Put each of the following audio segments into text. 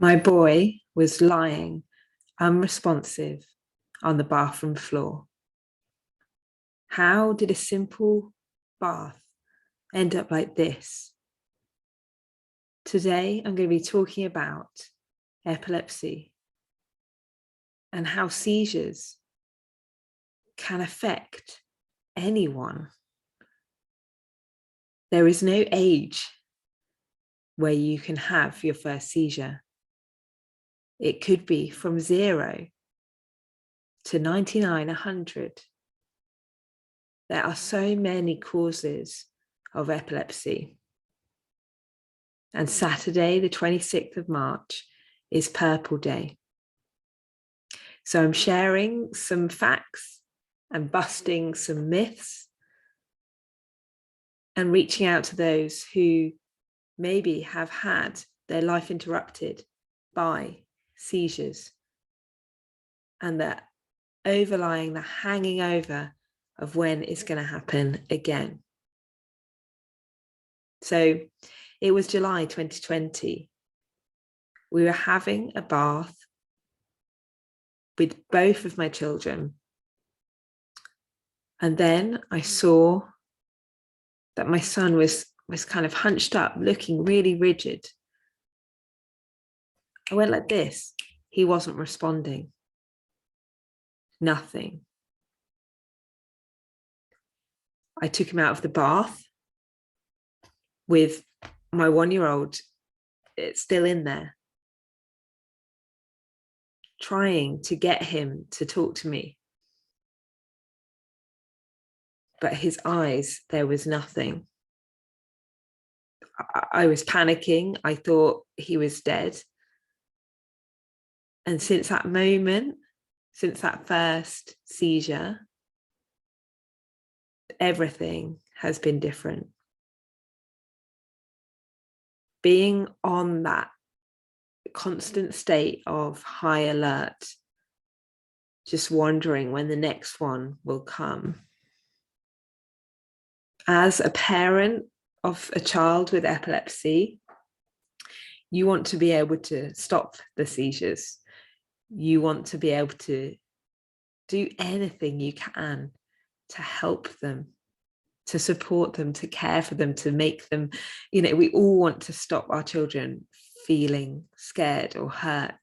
My boy was lying unresponsive on the bathroom floor. How did a simple bath end up like this? Today, I'm going to be talking about epilepsy and how seizures can affect anyone. There is no age where you can have your first seizure. It could be from 0 to 99, 100. There are so many causes of epilepsy. And Saturday, the 26th of March, is Purple Day. So I'm sharing some facts and busting some myths and reaching out to those who maybe have had their life interrupted by seizures and the overlying, the hanging over of when it's going to happen again. So it was July 2020. We were having a bath with both of my children. And then I saw that my son was kind of hunched up, looking really rigid. I went like this. He wasn't responding. Nothing. I took him out of the bath with my 1-year-old. It's still in there, trying to get him to talk to me. But his eyes, there was nothing. I was panicking. I thought he was dead. And since that moment, since that first seizure, everything has been different. Being on that constant state of high alert, just wondering when the next one will come. As a parent of a child with epilepsy, you want to be able to stop the seizures. You want to be able to do anything you can to help them, to support them, to care for them, to make them, we all want to stop our children feeling scared or hurt.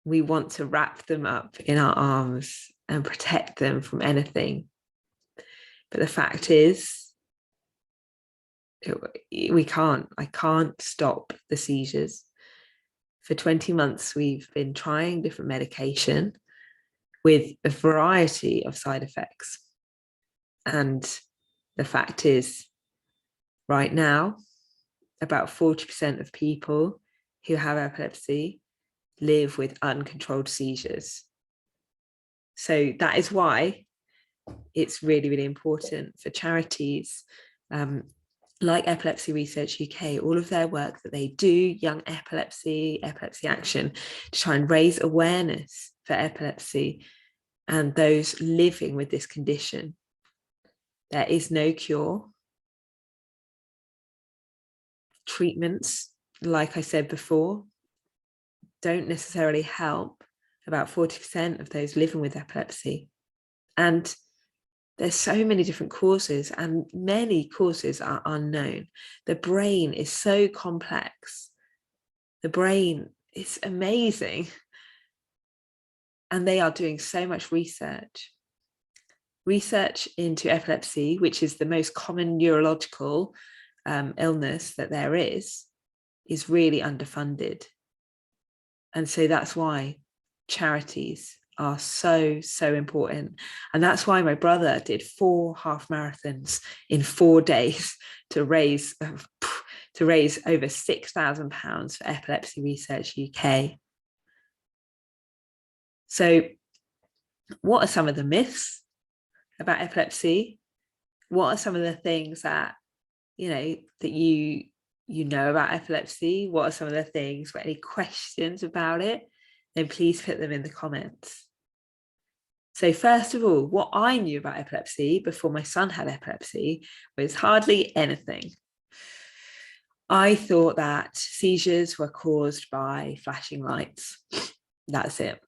We want to wrap them up in our arms and protect them from anything. But the fact is, I can't stop the seizures. For 20 months, we've been trying different medication with a variety of side effects. And the fact is, right now, about 40% of people who have epilepsy live with uncontrolled seizures. So that is why it's really, really important for charities like Epilepsy Research UK, all of their work that they do, Young Epilepsy, Epilepsy Action, to try and raise awareness for epilepsy and those living with this condition. There is no cure. Treatments, like I said before, don't necessarily help about 40% of those living with epilepsy. And there's so many different causes, and many causes are unknown. The brain is so complex. The brain is amazing. And they are doing so much research. Research into epilepsy, which is the most common neurological illness that there is really underfunded. And so that's why charities are so important. And that's why my brother did 4 half marathons in 4 days to raise over £6,000 for Epilepsy Research UK. So what are some of the myths about epilepsy? What are some of the things that that you know about epilepsy? What are some of the things, or any questions about it? Then please put them in the comments. So first of all, what I knew about epilepsy before my son had epilepsy was hardly anything. I thought that seizures were caused by flashing lights. That's it.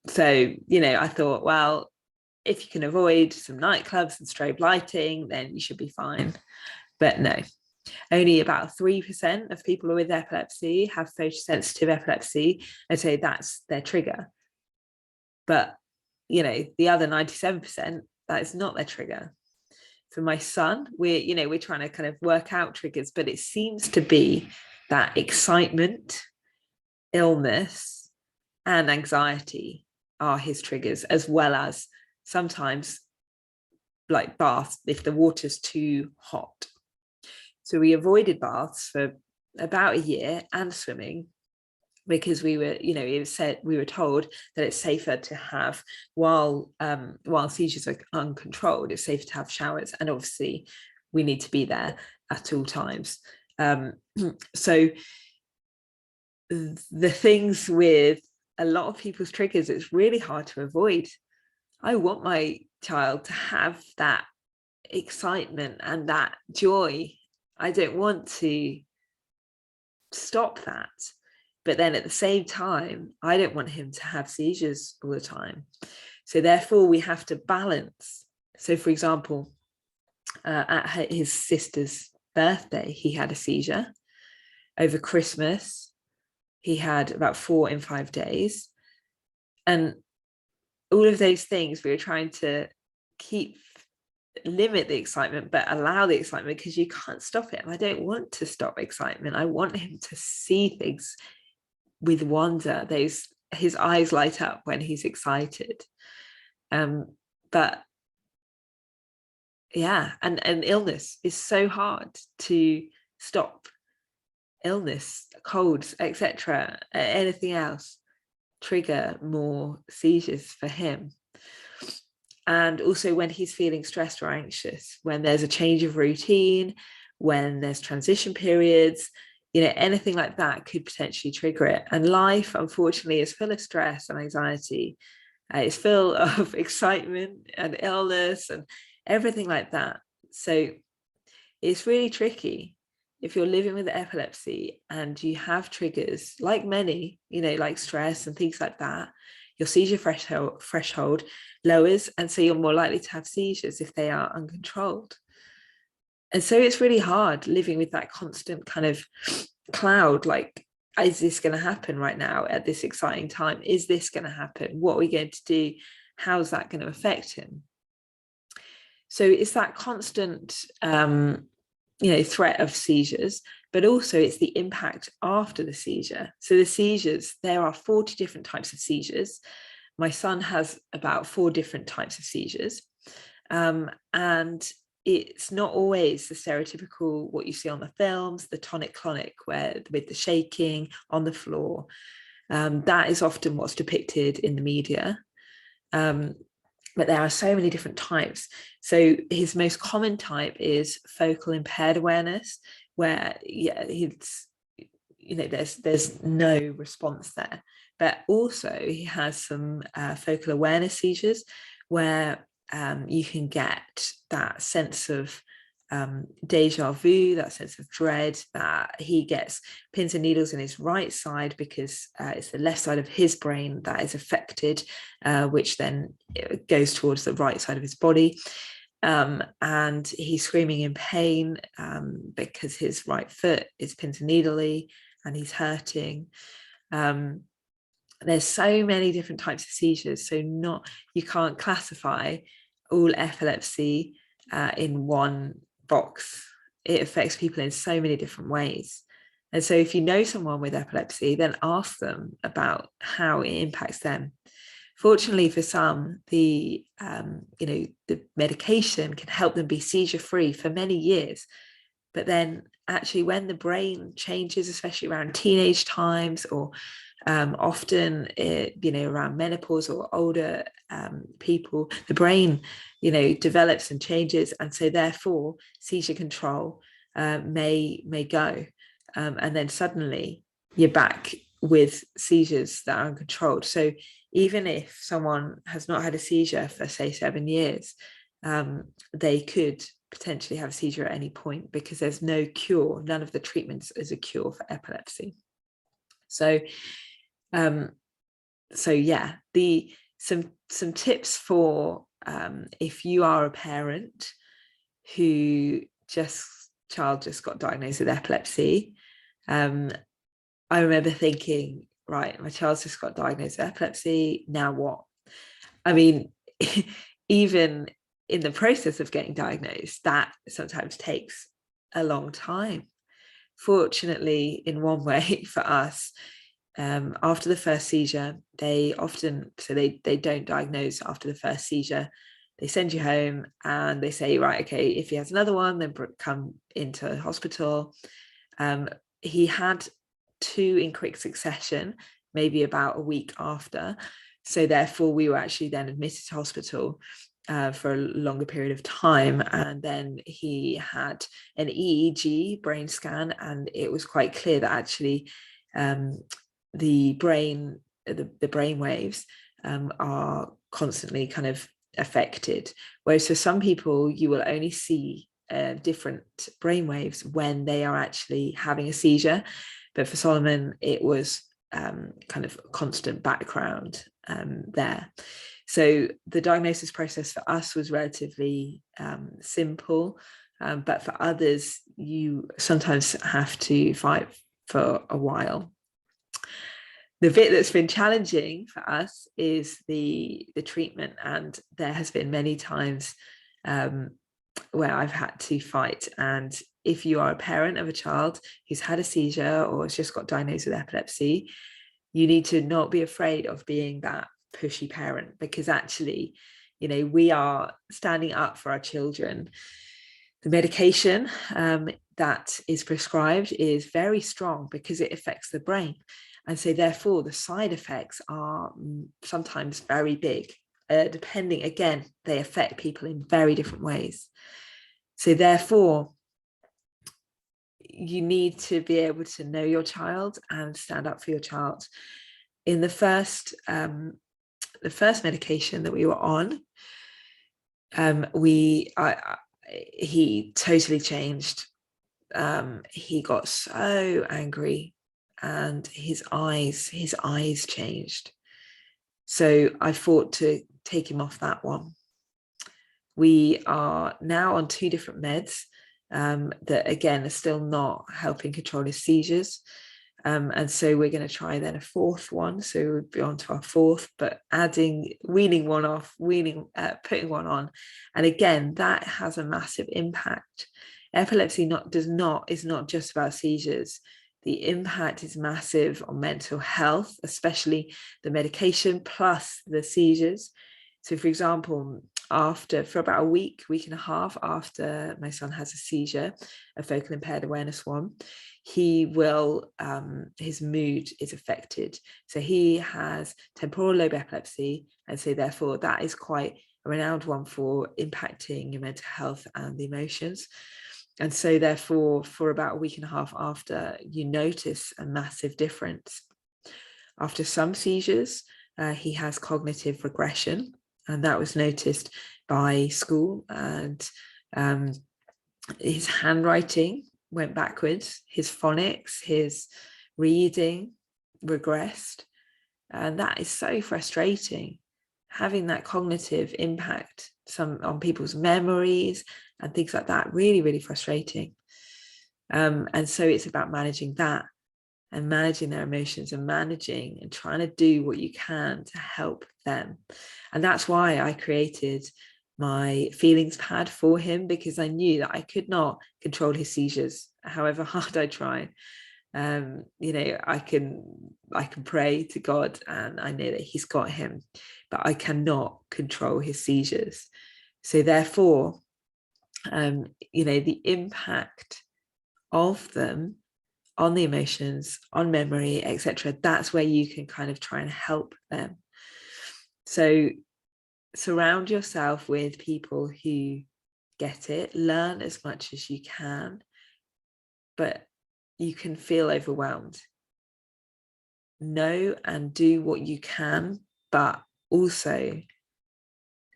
So, I thought, well, if you can avoid some nightclubs and strobe lighting, then you should be fine. But no, only about 3% of people with epilepsy have photosensitive epilepsy, and so that's their trigger. But, the other 97%, that is not their trigger. For my son, we're trying to kind of work out triggers, but it seems to be that excitement, illness, and anxiety are his triggers, as well as sometimes like baths if the water's too hot. So we avoided baths for about a year, and swimming, because we were, we were told that it's safer to have while seizures are uncontrolled, it's safer to have showers, and obviously we need to be there at all times. So the things with a lot of people's triggers, it's really hard to avoid. I want my child to have that excitement and that joy. I don't want to stop that. But then at the same time, I don't want him to have seizures all the time. So therefore, we have to balance. So for example, at his sister's birthday, he had a seizure. Over Christmas, he had about 4 in 5 days. And all of those things, we were trying to limit the excitement, but allow the excitement, because you can't stop it. And I don't want to stop excitement. I want him to see things with wonder. His eyes light up when he's excited. But yeah, and illness is so hard to stop. Illness, colds, etc., anything else trigger more seizures for him. And also when he's feeling stressed or anxious, when there's a change of routine, when there's transition periods, anything like that could potentially trigger it. And life, unfortunately, is full of stress and anxiety. It's full of excitement and illness and everything like that. So it's really tricky if you're living with epilepsy and you have triggers, like many, like stress and things like that. Your seizure threshold lowers, and so you're more likely to have seizures if they are uncontrolled. And so it's really hard living with that constant kind of cloud, like, is this going to happen right now at this exciting time? Is this going to happen? What are we going to do? How's that going to affect him? So it's that constant, threat of seizures, but also it's the impact after the seizure. So the seizures, there are 40 different types of seizures. My son has about 4 different types of seizures. And it's not always the stereotypical, what you see on the films, the tonic-clonic, where with the shaking on the floor. That is often what's depicted in the media. But there are so many different types. So his most common type is focal impaired awareness, where there's no response there. But also he has some focal awareness seizures, where you can get that sense of deja vu, that sense of dread, that he gets pins and needles in his right side because it's the left side of his brain that is affected, which then goes towards the right side of his body. And he's screaming in pain because his right foot is pins and needly and he's hurting. There's so many different types of seizures, so you can't classify all epilepsy in one box. It affects people in so many different ways. And so if you know someone with epilepsy, then ask them about how it impacts them. Fortunately for some, the medication can help them be seizure free for many years. But then actually when the brain changes, especially around teenage times, or often around menopause or older people, the brain develops and changes, and so therefore seizure control may go, and then suddenly you're back with seizures that are uncontrolled. So even if someone has not had a seizure for say 7 years, they could potentially have a seizure at any point, because there's no cure. None of the treatments is a cure for epilepsy. So yeah, some tips for if you are a parent who child just got diagnosed with epilepsy. I remember thinking, right, my child's just got diagnosed with epilepsy, now what? I mean, even in the process of getting diagnosed, that sometimes takes a long time. Fortunately, in one way for us, after the first seizure, they don't diagnose after the first seizure. They send you home and they say, right, okay, if he has another one, then come into hospital. He had 2 in quick succession, maybe about a week after. So therefore, we were actually then admitted to hospital for a longer period of time. And then he had an EEG brain scan, and it was quite clear that actually the brain waves are constantly kind of affected. Whereas for some people, you will only see different brain waves when they are actually having a seizure. But for Solomon, it was kind of constant background there. So the diagnosis process for us was relatively simple, but for others, you sometimes have to fight for a while. The bit that's been challenging for us is the treatment, and there has been many times where I've had to fight. And if you are a parent of a child who's had a seizure or has just got diagnosed with epilepsy, you need to not be afraid of being that pushy parent, because actually, we are standing up for our children. The medication that is prescribed is very strong because it affects the brain. And so therefore, the side effects are sometimes very big. Depending, again, they affect people in very different ways. So therefore, you need to be able to know your child and stand up for your child. In the first medication that we were on, he totally changed. He got so angry, and his eyes changed. So I fought to take him off that one. We are now on 2 different meds that again are still not helping control his seizures. And so we're going to try then a 4th one. So we'll be on to our 4th, but weaning one off, putting one on. And again, that has a massive impact. Epilepsy is not just about seizures. The impact is massive on mental health, especially the medication plus the seizures. So for example, for about a week and a half after my son has a seizure, a focal impaired awareness one, he will, his mood is affected. So he has temporal lobe epilepsy. And so therefore that is quite a renowned one for impacting your mental health and the emotions. And so therefore, for about a week and a half after, you notice a massive difference. After some seizures, he has cognitive regression, and that was noticed by school. And his handwriting went backwards, his phonics, his reading regressed. And that is so frustrating, having that cognitive impact on people's memories and things like that. Really, really frustrating. And so it's about managing that and managing their emotions and managing and trying to do what you can to help them. And that's why I created my feelings pad for him, because I knew that I could not control his seizures, however hard I try. I can pray to God and I know that he's got him, but I cannot control his seizures. So therefore, the impact of them on the emotions, on memory, etc., that's where you can kind of try and help them. So surround yourself with people who get it, learn as much as you can, but you can feel overwhelmed. Know and do what you can, but also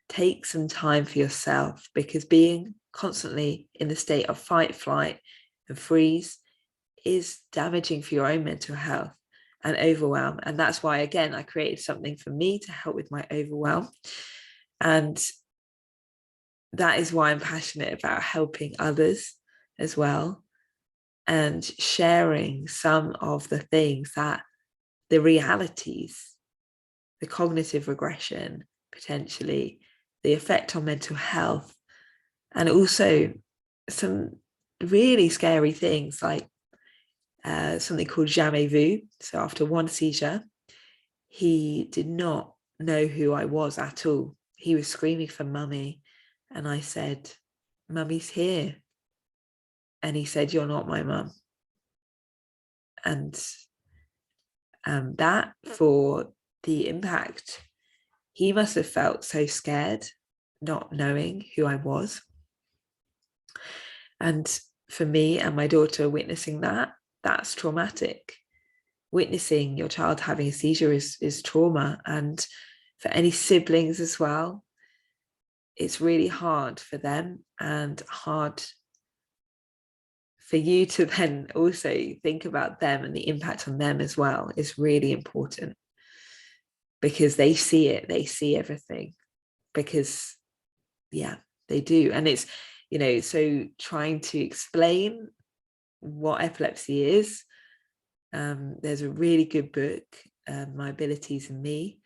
take some time for yourself, because being constantly in the state of fight, flight, and freeze is damaging for your own mental health and overwhelm. And that's why, again, I created something for me to help with my overwhelm. And that is why I'm passionate about helping others as well, and sharing some of the things that the realities, the cognitive regression, potentially the effect on mental health, and also some really scary things like something called jamais vu. So after one seizure, he did not know who I was at all. He was screaming for mummy, and I said, "Mummy's here." And he said, "You're not my mum." And that, for the impact, he must have felt so scared, not knowing who I was. And for me and my daughter witnessing that, that's traumatic. Witnessing your child having a seizure is trauma. And for any siblings as well, it's really hard for them, and hard for you to then also think about them, and the impact on them as well is really important, because they see it, they see everything, because they do. And it's, so trying to explain what epilepsy is, there's a really good book, My Abilities and Me,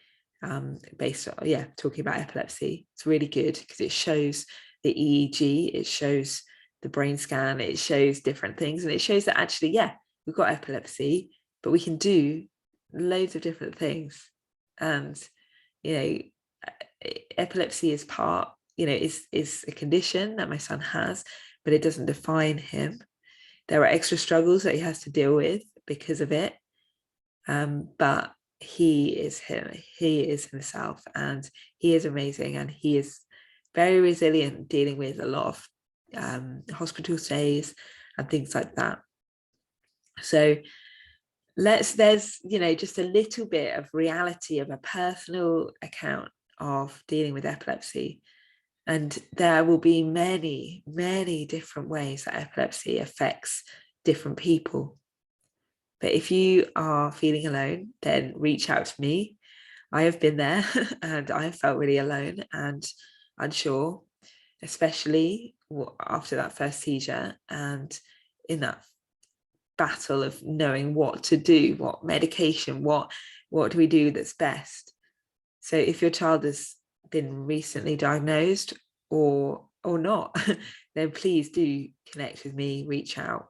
based on talking about epilepsy. It's really good because it shows the EEG, it shows the brain scan, it shows different things, and it shows that actually we've got epilepsy, but we can do loads of different things. And epilepsy is is a condition that my son has, but it doesn't define him. There are extra struggles that he has to deal with because of it, but he is him, he is himself, and he is amazing, and he is very resilient, dealing with a lot of hospital stays and things like that. So there's just a little bit of reality of a personal account of dealing with epilepsy. And there will be many, many different ways that epilepsy affects different people. But if you are feeling alone, then reach out to me. I have been there and I have felt really alone and unsure, especially after that first seizure, and in that battle of knowing what to do, what medication, what do we do that's best. So if your child has been recently diagnosed or not, then please do connect with me, reach out.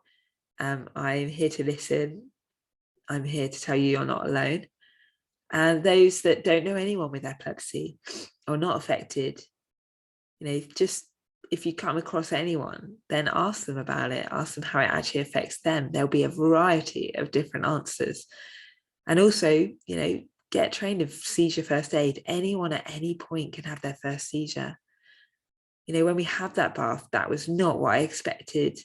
I'm here to listen. I'm here to tell you you're not alone. And those that don't know anyone with epilepsy or not affected, just if you come across anyone, then ask them about it, ask them how it actually affects them. There'll be a variety of different answers. And also, get trained in seizure first aid. Anyone at any point can have their first seizure. When we had that bath, that was not what I expected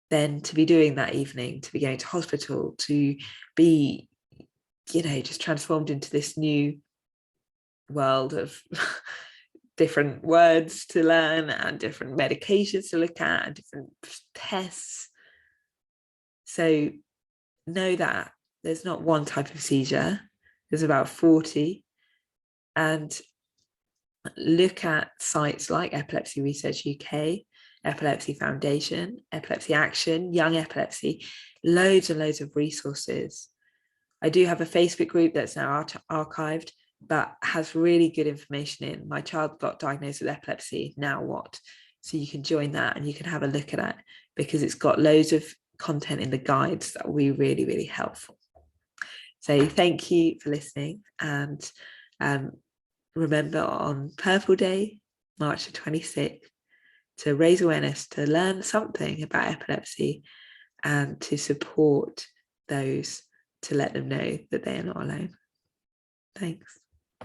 then to be doing that evening, to be going to hospital, to be, just transformed into this new world of different words to learn and different medications to look at and different tests. So know that there's not one type of seizure, there's about 40. And look at sites like Epilepsy Research UK, Epilepsy Foundation, Epilepsy Action, Young Epilepsy, loads and loads of resources. I do have a Facebook group that's now archived, but has really good information in. My child got diagnosed with epilepsy, now what? So you can join that and you can have a look at it, because it's got loads of content in the guides that will be really, really helpful. So thank you for listening, and remember on Purple Day, March the 26th, to raise awareness, to learn something about epilepsy, and to support those, to let them know that they are not alone. Thanks.